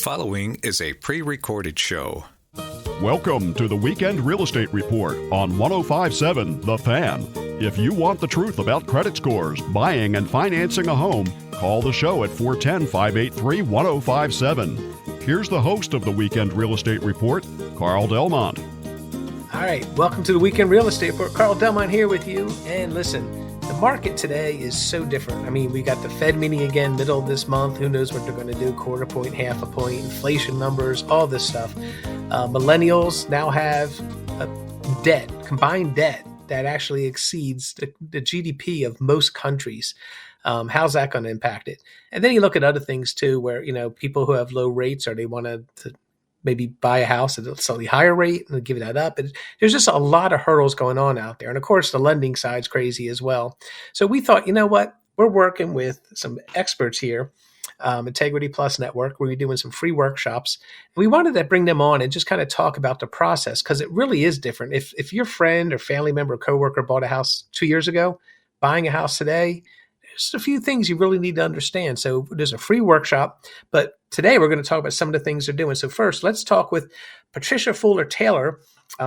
Following is a pre-recorded show. Welcome to the Weekend Real Estate Report on 105.7 The Fan. If you want the truth about credit scores, buying, and financing a home, call the show at 410-583-1057. Here's the host of the Weekend Real Estate Report, Carl Delmont. All right, welcome to the Weekend Real Estate Report. Carl Delmont here with you. And listen, the market today is so different. I mean, we got the Fed meeting again middle of this month. Who knows what they're going to do? Quarter point, half a point, inflation numbers, all this stuff. Millennials now have a combined debt that actually exceeds the GDP of most countries. How's that going to impact it? And then you look at other things too, where, people who have low rates or they want to maybe buy a house at a slightly higher rate and give that up. And there's just a lot of hurdles going on out there. And of course, the lending side's crazy as well. So we thought, you know what? We're working with some experts here, Integrity Plus Network, where we're doing some free workshops. And we wanted to bring them on and just kind of talk about the process, because it really is different. If your friend or family member or coworker bought a house 2 years ago, buying a house today, there's a few things you really need to understand. So there's a free workshop, but today we're going to talk about some of the things they're doing. So first, let's talk with Patricia Fuller-Taylor.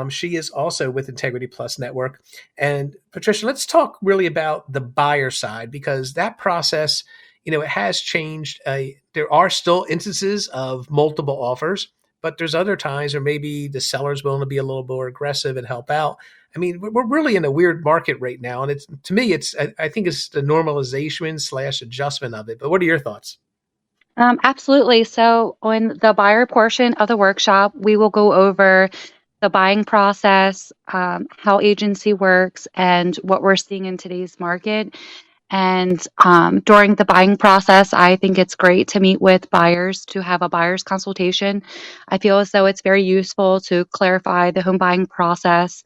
She is also with Integrity Plus Network. And Patricia, let's talk really about the buyer side, because that process, it has changed. There are still instances of multiple offers, but there's other times where maybe the seller's willing to be a little more aggressive and help out. I mean, we're really in a weird market right now. And I think it's the normalization / adjustment of it. But what are your thoughts? Absolutely. So on the buyer portion of the workshop, we will go over the buying process, how agency works, and what we're seeing in today's market. And during the buying process, I think it's great to meet with buyers, to have a buyer's consultation. I feel as though it's very useful to clarify the home buying process.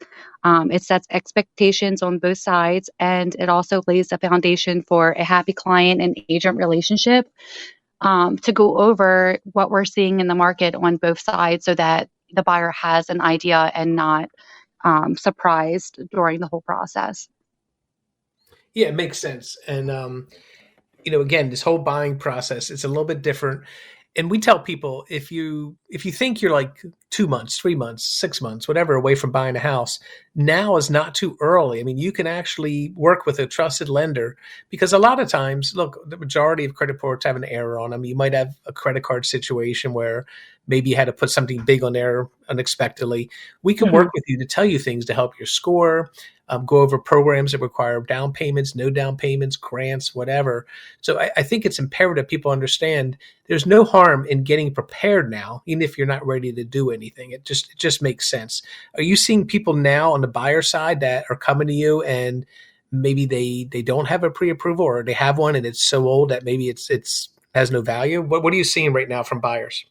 It sets expectations on both sides, and it also lays the foundation for a happy client and agent relationship, to go over what we're seeing in the market on both sides so that the buyer has an idea and not surprised during the whole process. Yeah, it makes sense. And, again, this whole buying process, it's a little bit different. And we tell people, if you think you're like 2 months, 3 months, 6 months, whatever, away from buying a house, now is not too early. I mean, you can actually work with a trusted lender, because a lot of times, look, the majority of credit reports have an error on them. You might have a credit card situation where maybe you had to put something big on there unexpectedly. We can work with you to tell you things to help your score, go over programs that require down payments, no down payments, grants, whatever. So I think it's imperative people understand there's no harm in getting prepared now, even if you're not ready to do anything. It just makes sense. Are you seeing people now on the buyer side that are coming to you and maybe they don't have a pre-approval, or they have one and it's so old that maybe it's has no value? What are you seeing right now from buyers?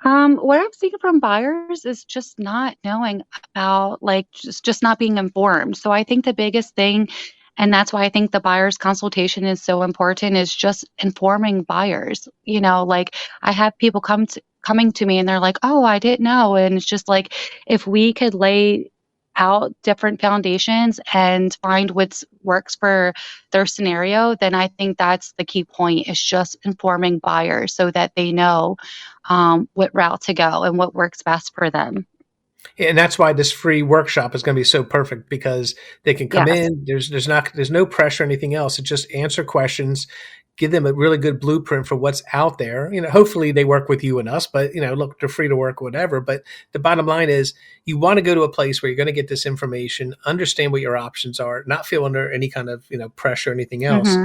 What I'm seeing from buyers is just not knowing about, just not being informed. So I think the biggest thing, and that's why I think the buyer's consultation is so important, is just informing buyers. I have people coming to me and they're like, "Oh, I didn't know." And it's just like, if we could lay out different foundations and find what works for their scenario, then I think that's the key point, is just informing buyers so that they know what route to go and what works best for them. And that's why this free workshop is going to be so perfect, because they can come in. There's no pressure or anything else. It's just answer questions, give them a really good blueprint for what's out there. Hopefully they work with you and us, but look, they're free to work, whatever. But the bottom line is, you want to go to a place where you're going to get this information, understand what your options are, not feel under any kind of, pressure or anything else.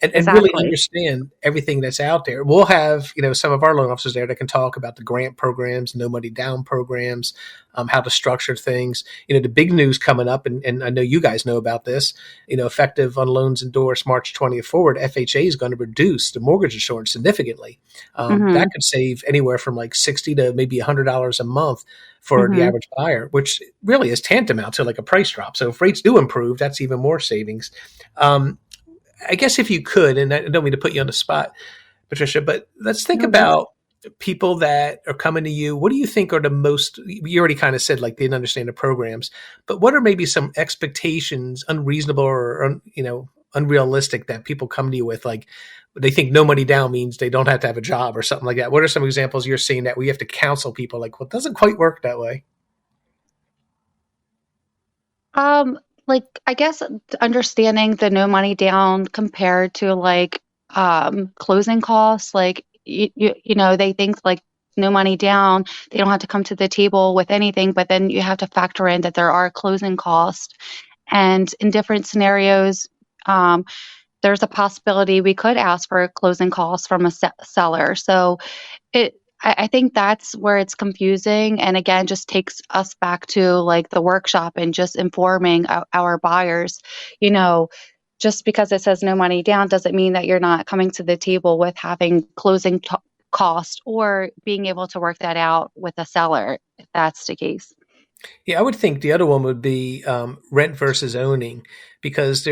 And Exactly. really understand everything that's out there. We'll have, some of our loan officers there that can talk about the grant programs, no money down programs, how to structure things. The big news coming up, and I know you guys know about this, effective on loans endorsed March 20th forward, FHA is going to reduce the mortgage insurance significantly. That could save anywhere from like $60 to maybe $100 a month for the average buyer, which really is tantamount to like a price drop. So if rates do improve, that's even more savings. I guess if you could, and I don't mean to put you on the spot, Patricia, but let's think about people that are coming to you. What do you think are the most, you already kind of said like they didn't understand the programs, but what are maybe some expectations, unreasonable or, unrealistic that people come to you with? Like, they think no money down means they don't have to have a job or something like that. What are some examples you're seeing that we have to counsel people like, well, it doesn't quite work that way? Um, like I guess understanding the no money down compared to like closing costs, like they think like no money down, they don't have to come to the table with anything, but then you have to factor in that there are closing costs. And in different scenarios, um, there's a possibility we could ask for closing costs from a seller. So I think that's where it's confusing, and again, just takes us back to like the workshop and just informing our buyers. You know, just because it says no money down doesn't mean that you're not coming to the table with having closing cost or being able to work that out with a seller if that's the case. Yeah, I would think the other one would be rent versus owning, because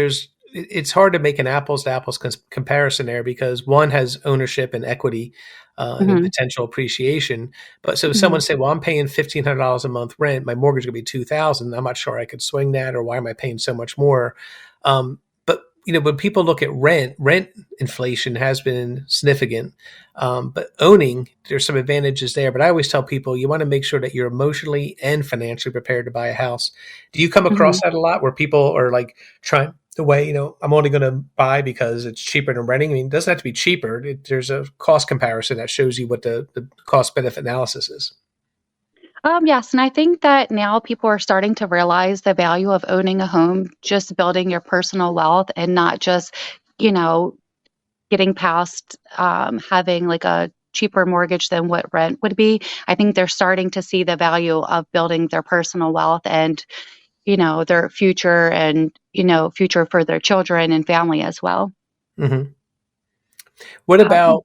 it's hard to make an apples to apples comparison there, because one has ownership and equity and then Hmm. potential appreciation. But so if someone Hmm. say, well, I'm paying $1,500 a month rent, my mortgage is going to be 2,000. I'm not sure I could swing that, or why am I paying so much more? But when people look at rent inflation has been significant. But owning, there's some advantages there. But I always tell people you want to make sure that you're emotionally and financially prepared to buy a house. Do you come Hmm. across that a lot, where people are like trying the way, I'm only going to buy because it's cheaper than renting? I mean, it doesn't have to be cheaper. There's a cost comparison that shows you what the cost benefit analysis is. Yes, and I think that now people are starting to realize the value of owning a home, just building your personal wealth and not just, you know, getting past having like a cheaper mortgage than what rent would be. I think they're starting to see the value of building their personal wealth and, their future and, future for their children and family as well. Hmm. What Um, about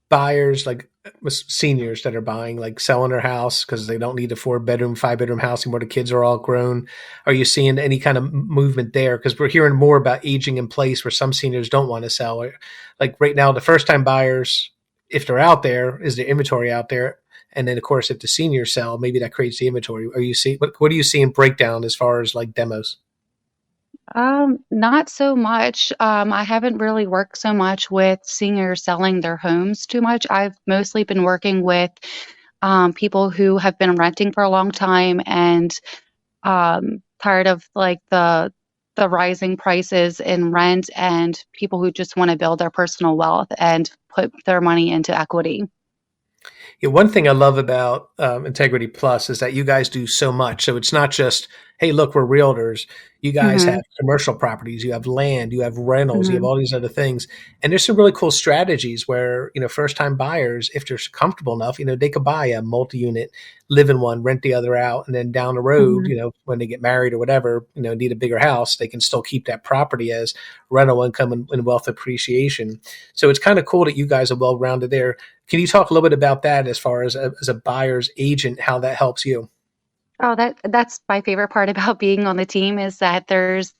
buyers, like with seniors that are buying, like selling their house because they don't need a 4 bedroom, 5 bedroom house anymore? The kids are all grown. Are you seeing any kind of movement there? Because we're hearing more about aging in place where some seniors don't want to sell. Like right now, the first time buyers, if they're out there, is the inventory out there? And then, of course, if the seniors sell, maybe that creates the inventory. Are you see what are you seeing breakdown as far as like demos? Not so much. I haven't really worked so much with seniors selling their homes too much. I've mostly been working with people who have been renting for a long time and tired of like the rising prices in rent and people who just want to build their personal wealth and put their money into equity. Yeah, one thing I love about Integrity Plus is that you guys do so much. So it's not just, hey, look, we're realtors. You guys Hmm. have commercial properties, you have land, you have rentals, you have Hmm. all these other things. And there's some really cool strategies where, first time buyers, if they're comfortable enough, they could buy a multi unit, live in one, rent the other out. And then down the road, Hmm. when they get married or whatever, need a bigger house, they can still keep that property as rental income and wealth appreciation. So it's kind of cool that you guys are well rounded there. Can you talk a little bit about that as far as as a buyer's agent, how that helps you? Oh, that's my favorite part about being on the team is that there's,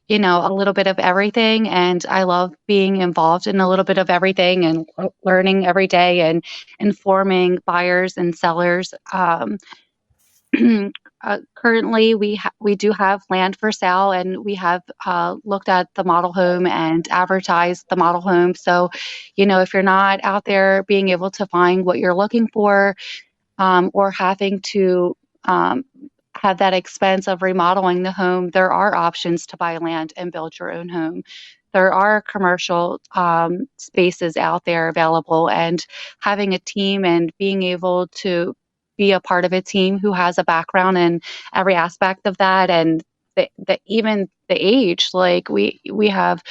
a little bit of everything, and I love being involved in a little bit of everything and learning every day and informing buyers and sellers. Currently, we do have land for sale, and we have looked at the model home and advertised the model home. So, if you're not out there being able to find what you're looking for, or having to um, have that expense of remodeling the home, there are options to buy land and build your own home. There are commercial spaces out there available, and having a team and being able to be a part of a team who has a background in every aspect of that, and even the age, like we have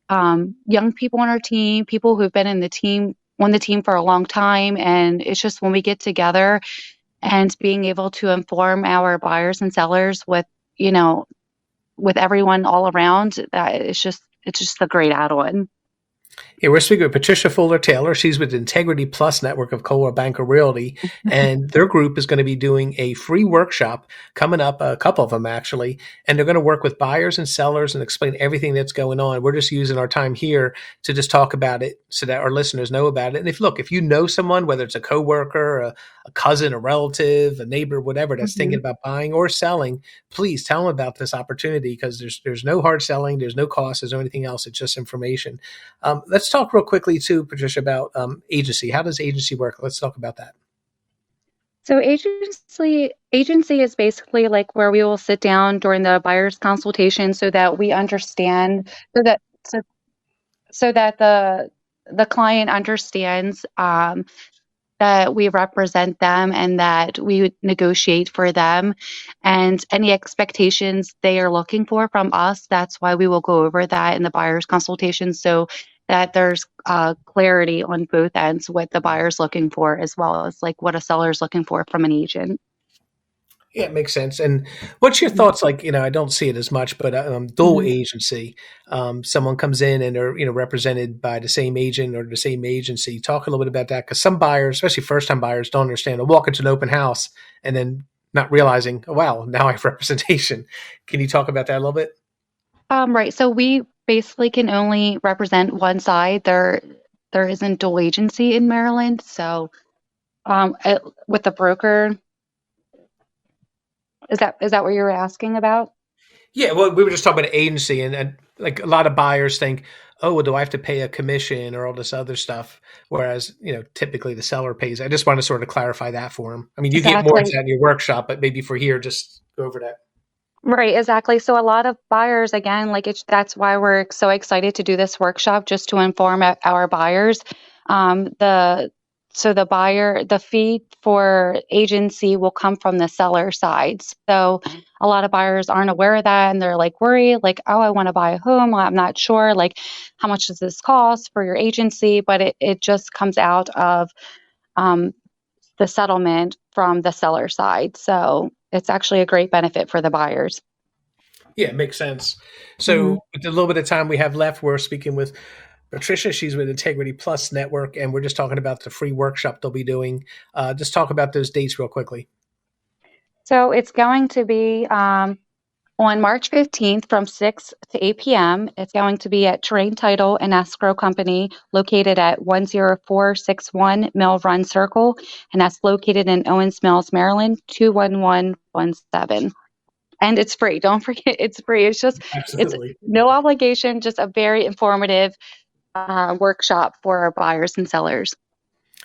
young people on our team, people who've been in the team on the team for a long time, and it's just when we get together and being able to inform our buyers and sellers you know, with everyone all around, that it's just a great add-on. Yeah, we're speaking with Patricia Fuller-Taylor. She's with Integrity Plus Network of Coldwell Banker Realty, and their group is going to be doing a free workshop coming up, a couple of them actually, and they're going to work with buyers and sellers and explain everything that's going on. We're just using our time here to just talk about it so that our listeners know about it. And if you know someone, whether it's a coworker, a cousin, a relative, a neighbor, whatever, that's thinking about buying or selling, please tell them about this opportunity, because there's no hard selling, there's no cost, there's no anything else. It's just information. Let's talk real quickly too, Patricia, about agency. How does agency work? Let's talk about that. So agency is basically like where we will sit down during the buyer's consultation so that we understand, so that the client understands that we represent them and that we would negotiate for them, and any expectations they are looking for from us. That's why we will go over that in the buyer's consultation, so that there's clarity on both ends, what the buyer's looking for as well as like what a seller's looking for from an agent. Yeah, it makes sense. And what's your thoughts? Like, I don't see it as much, but dual agency. Someone comes in and they're, represented by the same agent or the same agency. Talk a little bit about that, because some buyers, especially first-time buyers, don't understand. They'll walk into an open house and then not realizing, oh, wow, now I have representation. Can you talk about that a little bit? Right. So we basically can only represent one side. There isn't dual agency in Maryland. So with the broker. Is that what you were asking about? Yeah, well, we were just talking about agency, and like a lot of buyers think, oh, well, do I have to pay a commission or all this other stuff? Whereas, typically the seller pays. I just want to sort of clarify that for them. I mean, you get more into that in your workshop, but maybe for here, just go over that. Right, exactly. So a lot of buyers, again, that's why we're so excited to do this workshop, just to inform our buyers. The fee for agency will come from the seller side. So a lot of buyers aren't aware of that, and they're like worried, like, oh, I want to buy a home. Well, I'm not sure, like, how much does this cost for your agency? But it just comes out of the settlement from the seller side. So it's actually a great benefit for the buyers. Yeah, it makes sense. So with the little bit of time we have left, we're speaking with Patricia. She's with Integrity Plus Network, and we're just talking about the free workshop they'll be doing. Just talk about those dates real quickly. So it's going to be on March 15th from 6 to 8 p.m. It's going to be at Terrain Title and Escrow Company, located at 10461 Mill Run Circle, and that's located in Owens Mills, Maryland, 21117. And it's free. Don't forget, it's free. It's no obligation, just a very informative workshop for our buyers and sellers.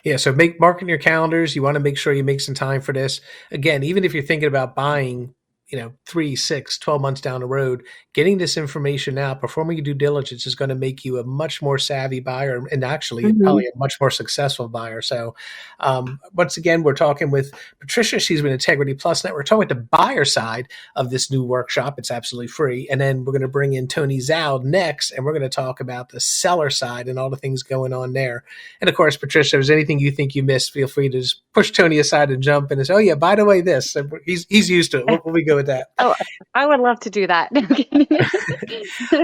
Yeah, so mark in your calendars. You want to make sure you make some time for this. Again, even if you're thinking about buying, 3, 6, 12 months down the road, getting this information out, performing your due diligence is going to make you a much more savvy buyer, and actually probably a much more successful buyer. So once again, we're talking with Patricia. She's with Integrity Plus Network. We're talking with the buyer side of this new workshop. It's absolutely free. And then we're going to bring in Tony Zowd next, and we're going to talk about the seller side and all the things going on there. And of course, Patricia, if there's anything you think you missed, feel free to just push Tony aside and jump in and say, oh yeah, by the way, this. He's used to it. We'll be good with that. Oh, I would love to do that.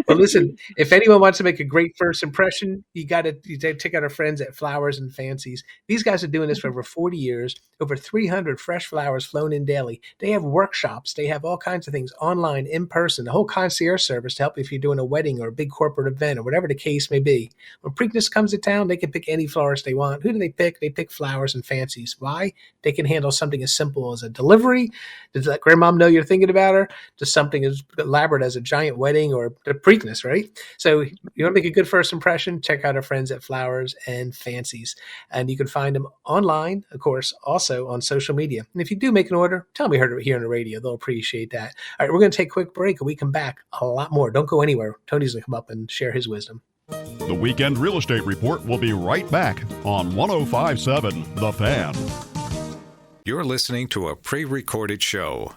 Well, listen, if anyone wants to make a great first impression, you got to check out our friends at Flowers and Fancies. These guys are doing this for over 40 years, over 300 fresh flowers flown in daily. They have workshops. They have all kinds of things online, in person, the whole concierge service to help if you're doing a wedding or a big corporate event or whatever the case may be. When Preakness comes to town, they can pick any florist they want. Who do they pick? They pick Flowers and Fancies. Why? They can handle something as simple as a delivery. Does that grandmom know you're thinking about her? To something as elaborate as a giant wedding or a Preakness, right? So you want to make a good first impression, check out our friends at Flowers and Fancies. And you can find them online, of course, also on social media. And if you do make an order, tell them we heard it here on the radio. They'll appreciate that. All right, we're going to take a quick break, and we come back a lot more. Don't go anywhere. Tony's going to come up and share his wisdom. The Weekend Real Estate Report will be right back on 105.7 The Fan. You're listening to a pre-recorded show.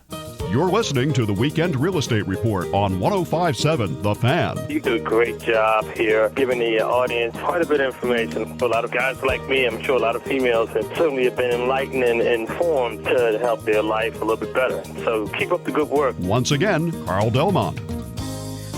You're listening to the Weekend Real Estate Report on 105.7 The Fan. You do a great job here giving the audience quite a bit of information. For a lot of guys like me, I'm sure a lot of females have certainly have been enlightened and informed to help their life a little bit better. So keep up the good work. Once again, Carl Delmont.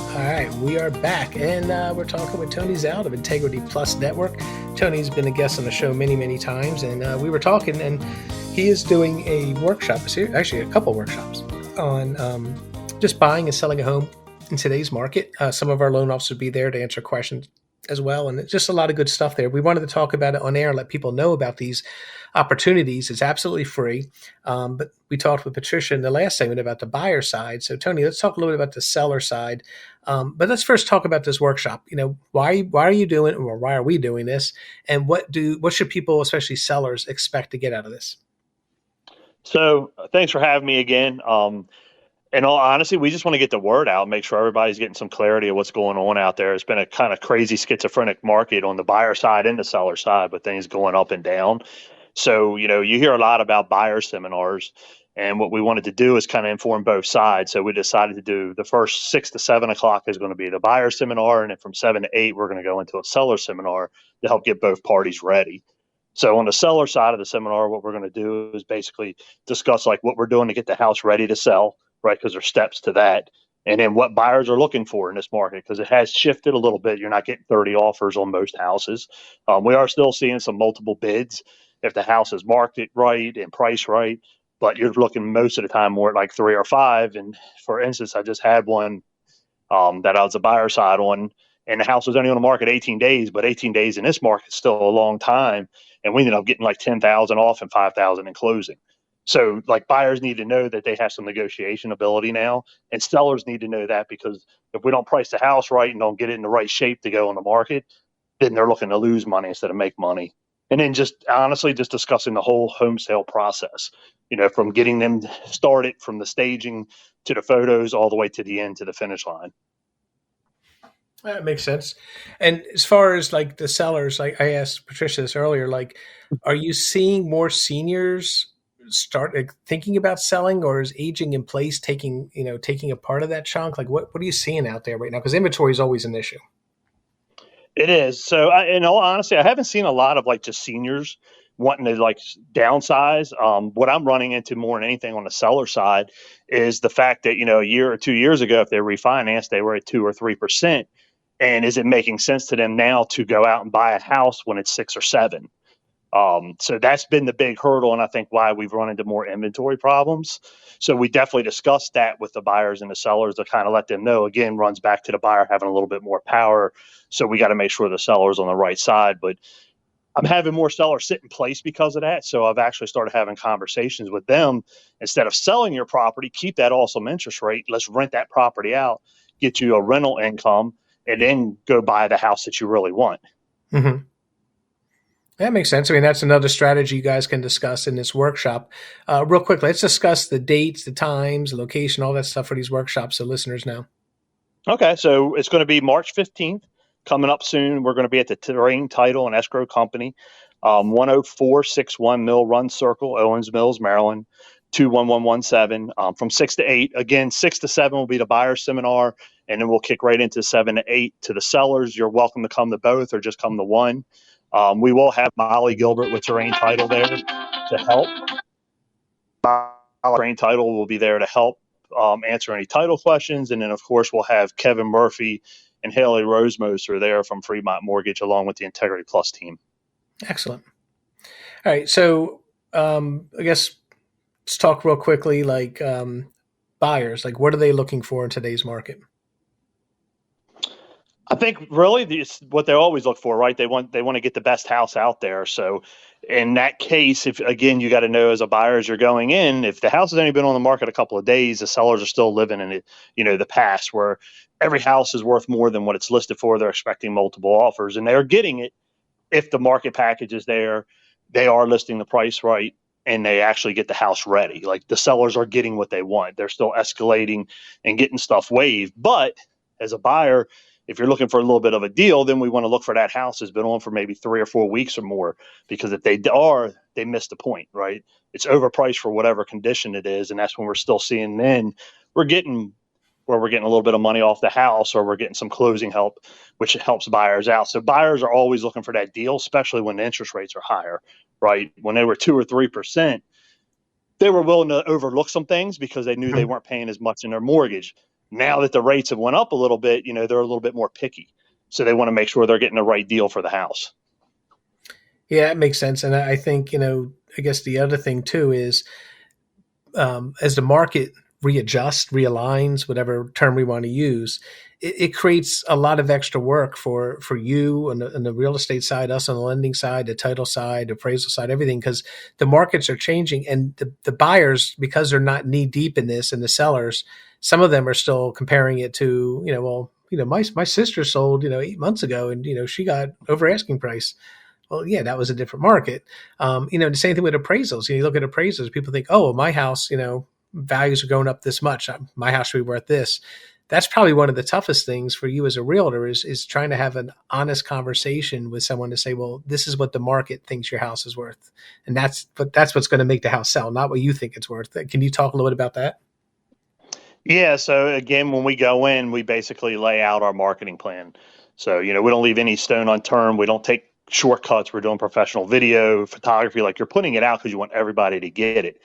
All right, we are back, and we're talking with Tony Zowd of Integrity Plus Network. Tony's been a guest on the show many, many times, and we were talking, and he is doing a workshop, actually a couple workshops, on just buying and selling a home in today's market. Some of our loan officers will be there to answer questions as well, and it's just a lot of good stuff there. We wanted to talk about it on air and let people know about these opportunities. It's absolutely free. But we talked with Patricia in the last segment about the buyer side. So Tony, let's talk a little bit about the seller side. But let's first talk about this workshop. Why are you doing it, or why are we doing this? And what should people, especially sellers, expect to get out of this? So thanks for having me again. In all honesty, we just want to get the word out, make sure everybody's getting some clarity of what's going on out there. It's been a kind of crazy schizophrenic market on the buyer side and the seller side, with things going up and down. So, you hear a lot about buyer seminars, and what we wanted to do is kind of inform both sides. So we decided to do the first 6 to 7 o'clock is going to be the buyer seminar, and then from 7 to 8, we're going to go into a seller seminar to help get both parties ready. So on the seller side of the seminar, what we're going to do is basically discuss like what we're doing to get the house ready to sell, right? Because there's steps to that. And then what buyers are looking for in this market, because it has shifted a little bit. You're not getting 30 offers on most houses. We are still seeing some multiple bids if the house is marketed right and priced right, but you're looking most of the time more at like 3 or 5. And for instance, I just had one that I was a buyer side on, and the house was only on the market 18 days, but 18 days in this market is still a long time. And we ended up getting like 10,000 off and 5,000 in closing. So like buyers need to know that they have some negotiation ability now, and sellers need to know that, because if we don't price the house right and don't get it in the right shape to go on the market, then they're looking to lose money instead of make money. And then just honestly, just discussing the whole home sale process, from getting them started, from the staging to the photos, all the way to the end, to the finish line. That makes sense. And as far as like the sellers, like I asked Patricia this earlier, like, are you seeing more seniors start thinking about selling, or is aging in place taking a part of that chunk? Like what are you seeing out there right now? Because inventory is always an issue. It is. So in all honesty, I haven't seen a lot of like just seniors wanting to like downsize. What I'm running into more than anything on the seller side is the fact that, a year or 2 years ago, if they refinanced, they were at 2 or 3%. And is it making sense to them now to go out and buy a house when it's 6 or 7? So that's been the big hurdle, and I think why we've run into more inventory problems. So we definitely discussed that with the buyers and the sellers to kind of let them know. Again, runs back to the buyer having a little bit more power. So we got to make sure the seller's on the right side. But I'm having more sellers sit in place because of that. So I've actually started having conversations with them. Instead of selling your property, keep that awesome interest rate. Let's rent that property out, get you a rental income, and then go buy the house that you really want. Mm-hmm. That makes sense. I mean, that's another strategy you guys can discuss in this workshop. Real quick, let's discuss the dates, the times, the location, all that stuff for these workshops so listeners know. Okay, so it's going to be March 15th, coming up soon. We're going to be at the Terrain Title and Escrow Company, 10461 Mill Run Circle, Owens Mills, Maryland, 21117, from 6 to 8. Again, 6 to 7 will be the buyer seminar, and then we'll kick right into 7 to 8 to the sellers. You're welcome to come to both or just come to one. We will have Molly Gilbert with Terrain Title there to help. Terrain Title will be there to help answer any title questions. And then, of course, we'll have Kevin Murphy and Haley Rosemoser there from Freedmont Mortgage, along with the Integrity Plus team. Excellent. All right. So I guess let's talk real quickly, like buyers, like what are they looking for in today's market? I think really what they always look for, right? They want to get the best house out there. So in that case, if again, you got to know as a buyer as you're going in, if the house has only been on the market a couple of days, the sellers are still living in it, the past where every house is worth more than what it's listed for. They're expecting multiple offers, and they're getting it. If the market package is there, they are listing the price right, and they actually get the house ready. Like the sellers are getting what they want. They're still escalating and getting stuff waived. But as a buyer, if you're looking for a little bit of a deal, then we want to look for that house that's been on for maybe 3 or 4 weeks or more, because if they are, they missed the point, right? It's overpriced for whatever condition it is. And that's when we're still seeing then we're getting a little bit of money off the house, or we're getting some closing help, which helps buyers out. So buyers are always looking for that deal, especially when the interest rates are higher, right? When they were 2 or 3%, they were willing to overlook some things because they knew they weren't paying as much in their mortgage. Now that the rates have went up a little bit, they're a little bit more picky. So they want to make sure they're getting the right deal for the house. Yeah, it makes sense. And I think, I guess the other thing too is as the market readjusts, realigns, whatever term we want to use, it creates a lot of extra work for you on the real estate side, us on the lending side, the title side, appraisal side, everything, because the markets are changing and the buyers, because they're not knee deep in this, and the sellers, some of them are still comparing it to, my sister sold, 8 months ago and, she got over asking price. Well, yeah, that was a different market. The same thing with appraisals. You look at appraisals, people think, oh, well, my house, values are going up this much. My house should be worth this. That's probably one of the toughest things for you as a realtor is trying to have an honest conversation with someone to say, well, this is what the market thinks your house is worth. And that's what's going to make the house sell, not what you think it's worth. Can you talk a little bit about that? Yeah. So again, when we go in, we basically lay out our marketing plan. So, we don't leave any stone unturned. We don't take shortcuts. We're doing professional video, photography, like you're putting it out because you want everybody to get it.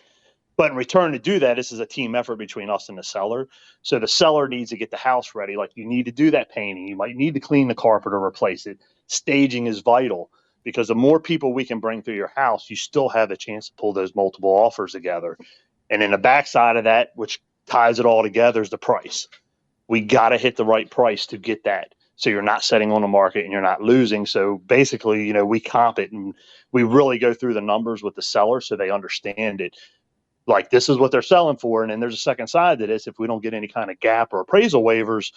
But in return to do that, this is a team effort between us and the seller. So the seller needs to get the house ready. Like you need to do that painting. You might need to clean the carpet or replace it. Staging is vital because the more people we can bring through your house, you still have the chance to pull those multiple offers together. And in the backside of that, which ties it all together, is the price. We got to hit the right price to get that. So you're not setting on the market and you're not losing. So basically, we comp it and we really go through the numbers with the seller so they understand it. Like this is what they're selling for. And then there's a second side to this. If we don't get any kind of gap or appraisal waivers,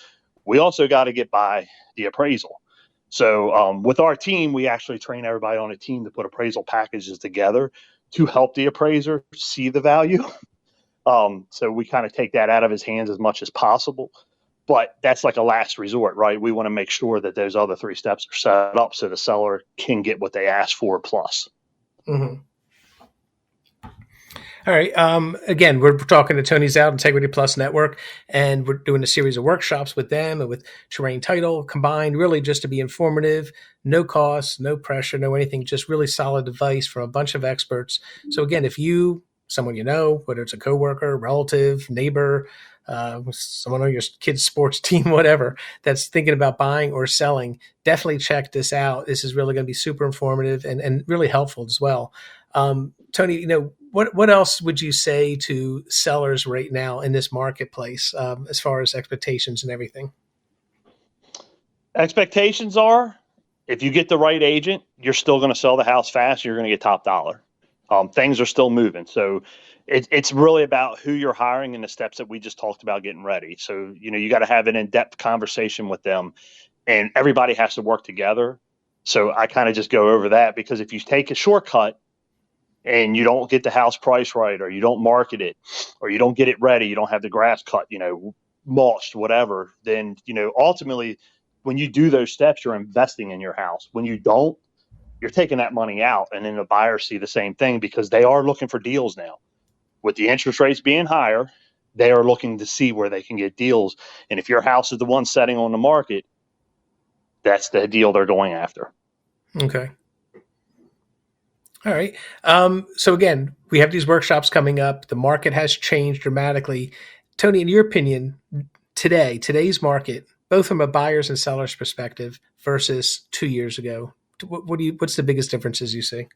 we also got to get by the appraisal. So with our team, we actually train everybody on a team to put appraisal packages together to help the appraiser see the value. So we kind of take that out of his hands as much as possible. But that's like a last resort, right? We want to make sure that those other 3 steps are set up so the seller can get what they asked for plus. Mm-hmm. All right. Again, we're talking to Tony Zowd, Integrity Plus Network, and we're doing a series of workshops with them and with Terrain Title combined, really just to be informative, no cost, no pressure, no anything, just really solid advice from a bunch of experts. So again, if someone whether it's a coworker, relative, neighbor, someone on your kid's sports team, whatever, that's thinking about buying or selling, definitely check this out. This is really going to be super informative and really helpful as well. Tony, what else would you say to sellers right now in this marketplace as far as expectations and everything? Expectations are, if you get the right agent, you're still going to sell the house fast. You're going to get top dollar. Things are still moving. So it's really about who you're hiring and the steps that we just talked about getting ready. So, you got to have an in-depth conversation with them and everybody has to work together. So I kind of just go over that because if you take a shortcut and you don't get the house price right, or you don't market it, or you don't get it ready, you don't have the grass cut, mulched, whatever, then, ultimately when you do those steps, you're investing in your house. When you don't, you're taking that money out, and then the buyers see the same thing because they are looking for deals now. With the interest rates being higher, they are looking to see where they can get deals. And if your house is the one setting on the market, that's the deal they're going after. Okay. All right. So again, we have these workshops coming up. The market has changed dramatically. Tony, in your opinion, today's market, both from a buyer's and seller's perspective versus 2 years ago, what's the biggest differences you see?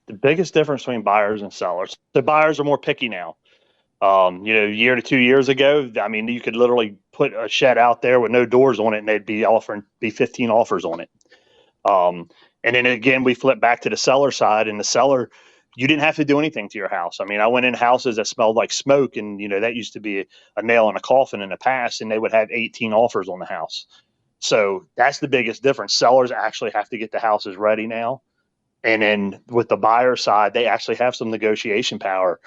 The biggest difference between buyers and sellers. The buyers are more picky now. Year to 2 years ago, you could literally put a shed out there with no doors on it and they'd be offering 15 offers on it. And then again, we flip back to the seller side, and the seller, you didn't have to do anything to your house. I went in houses that smelled like smoke, and that used to be a nail in a coffin in the past, and they would have 18 offers on the house. So that's the biggest difference. Sellers actually have to get the houses ready now. And then with the buyer side, they actually have some negotiation power.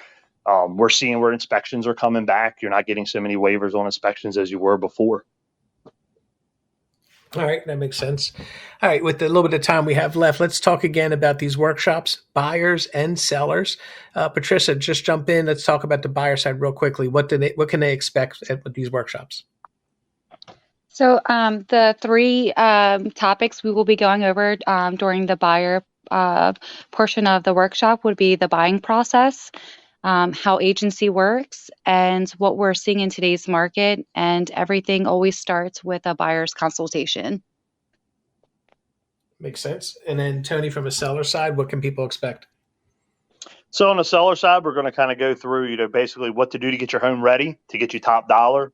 We're seeing where inspections are coming back. You're not getting so many waivers on inspections as you were before. All right, that makes sense. All right, with the little bit of time we have left, let's talk again about these workshops, buyers and sellers. Patricia, just jump in. Let's talk about the buyer side real quickly. What can they expect with these workshops? So the 3 topics we will be going over during the buyer portion of the workshop would be the buying process, how agency works, and what we're seeing in today's market. And everything always starts with a buyer's consultation. Makes sense. And then Tony, from a seller side, what can people expect? So on the seller side, we're going to kind of go through, basically what to do to get your home ready, to get you top dollar,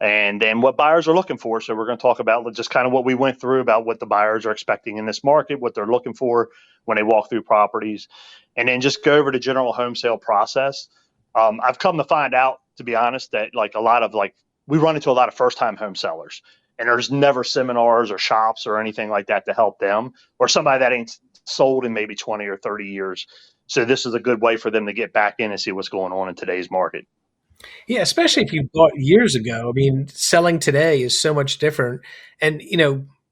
and then what buyers are looking for. So we're going to talk about just kind of what we went through about what the buyers are expecting in this market, what they're looking for when they walk through properties, and then just go over the general home sale process. I've come to find out, to be honest, that we run into a lot of first-time home sellers, and there's never seminars or shops or anything like that to help them, or somebody that ain't sold in maybe 20 or 30 years. So this is a good way for them to get back in and see what's going on in today's market. Yeah, especially if you bought years ago. I mean, selling today is so much different. And,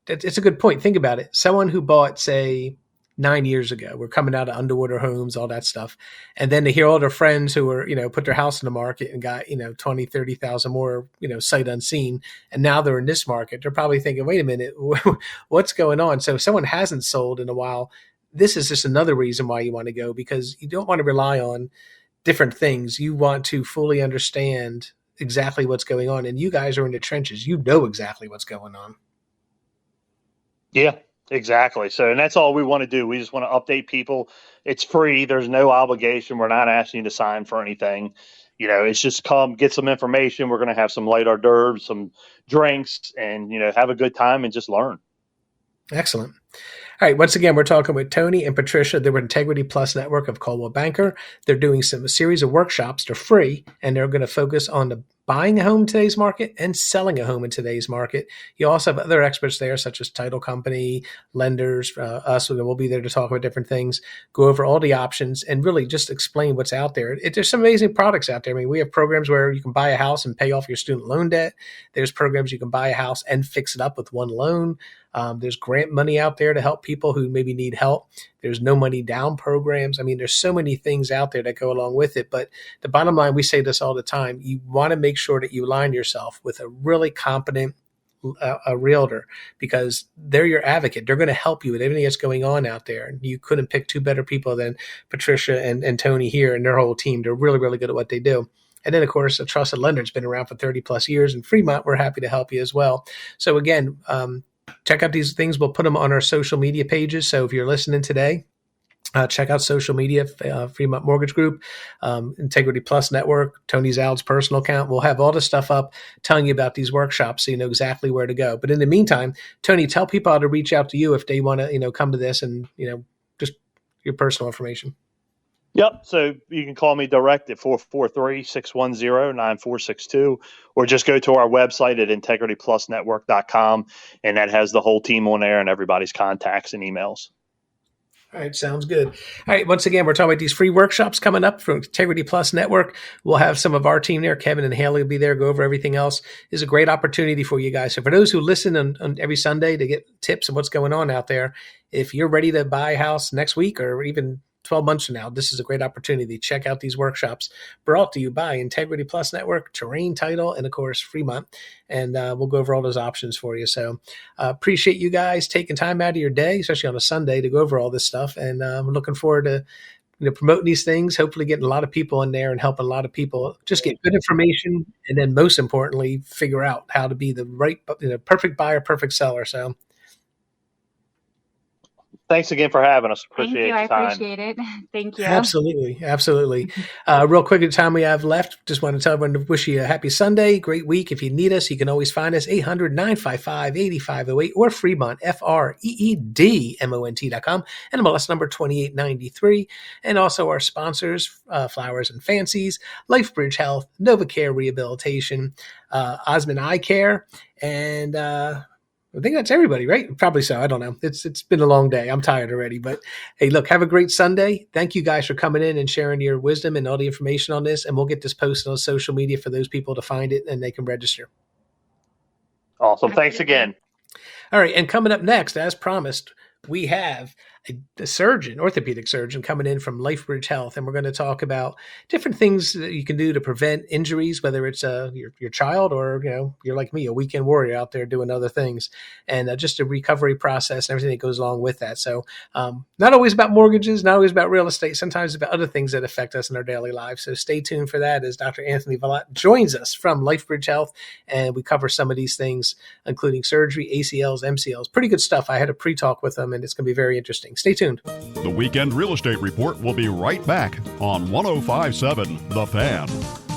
it's a good point. Think about it. Someone who bought, say, 9 years ago, we're coming out of underwater homes, all that stuff. And then to hear all their friends who were, put their house in the market and got, 20, 30,000 more, sight unseen. And now they're in this market. They're probably thinking, wait a minute, what's going on? So if someone hasn't sold in a while, this is just another reason why you want to go, because you don't want to rely on different things. You want to fully understand exactly what's going on. And you guys are in the trenches. You know exactly what's going on. Yeah, exactly. So, and that's all we want to do. We just want to update people. It's free. There's no obligation. We're not asking you to sign for anything. It's just come get some information. We're going to have some light hors d'oeuvres, some drinks, and, have a good time and just learn. Excellent. All right. Once again, we're talking with Tony and Patricia. They're with Integrity Plus Network of Coldwell Banker. They're doing a series of workshops. They're free, and they're going to focus on the buying a home in today's market and selling a home in today's market. You also have other experts there, such as title company, lenders, us. We'll be there to talk about different things, go over all the options, and really just explain what's out there. There's some amazing products out there. I mean, we have programs where you can buy a house and pay off your student loan debt. There's programs you can buy a house and fix it up with one loan. There's grant money out there to help people who maybe need help. There's no money down programs. I mean, there's so many things out there that go along with it. But the bottom line, we say this all the time, you want to make sure that you align yourself with a really competent a realtor, because they're your advocate. They're going to help you with everything that's going on out there. And you couldn't pick two better people than Patricia and Tony here and their whole team. They're really, really good at what they do. And then, of course, a trusted lender has been around for 30 plus years. In Freedmont, we're happy to help you as well. So again, check out these things. We'll put them on our social media pages. So if you're listening today, check out social media, Freedmont Mortgage Group, Integrity Plus Network, Tony Zowd's personal account. We'll have all this stuff up telling you about these workshops so you know exactly where to go. But in the meantime, Tony, tell people how to reach out to you if they want to, come to this and, just your personal information. Yep. So you can call me direct at 443-610-9462, or just go to our website at integrityplusnetwork.com, and that has the whole team on there and everybody's contacts and emails. All right. Sounds good. All right. Once again, we're talking about these free workshops coming up from Integrity Plus Network. We'll have some of our team there. Kevin and Haley will be there, go over everything else. It's a great opportunity for you guys. So for those who listen on every Sunday to get tips on what's going on out there, if you're ready to buy a house next week or even 12 months from now, this is a great opportunity. Check out these workshops brought to you by Integrity Plus Network, Terrain Title, and of course, Freedmont. And we'll go over all those options for you. So appreciate you guys taking time out of your day, especially on a Sunday, to go over all this stuff. And I'm looking forward to promoting these things, hopefully getting a lot of people in there and helping a lot of people just get good information. And then most importantly, figure out how to be the right, perfect buyer, perfect seller. So thanks again for having us. Thank you. I appreciate it. Thank you. Absolutely. Real quick, the time we have left, just want to tell everyone to wish you a happy Sunday, great week. If you need us, you can always find us 800-955-8508 or Freedmont, FREEDMONT.com, and MLS number 2893. And also our sponsors, Flowers and Fancies, LifeBridge Health, NovaCare Rehabilitation, Osmond Eye Care, and I think that's everybody, right? Probably so. I don't know. It's been a long day. I'm tired already. But hey, look, have a great Sunday. Thank you guys for coming in and sharing your wisdom and all the information on this. And we'll get this posted on social media for those people to find it and they can register. Awesome. Thanks again. All right. And coming up next, as promised, we have a surgeon, orthopedic surgeon, coming in from LifeBridge Health, and we're going to talk about different things that you can do to prevent injuries, whether it's your child or you're like me, a weekend warrior out there doing other things, and just a recovery process and everything that goes along with that. So not always about mortgages, not always about real estate, sometimes about other things that affect us in our daily lives. So stay tuned for that as Dr. Anthony Vallot joins us from LifeBridge Health, and we cover some of these things, including surgery, ACLs, MCLs. Pretty good stuff. I had a pre-talk with him, and it's going to be very interesting. Stay tuned. The Weekend Real Estate Report will be right back on 105.7 The Fan.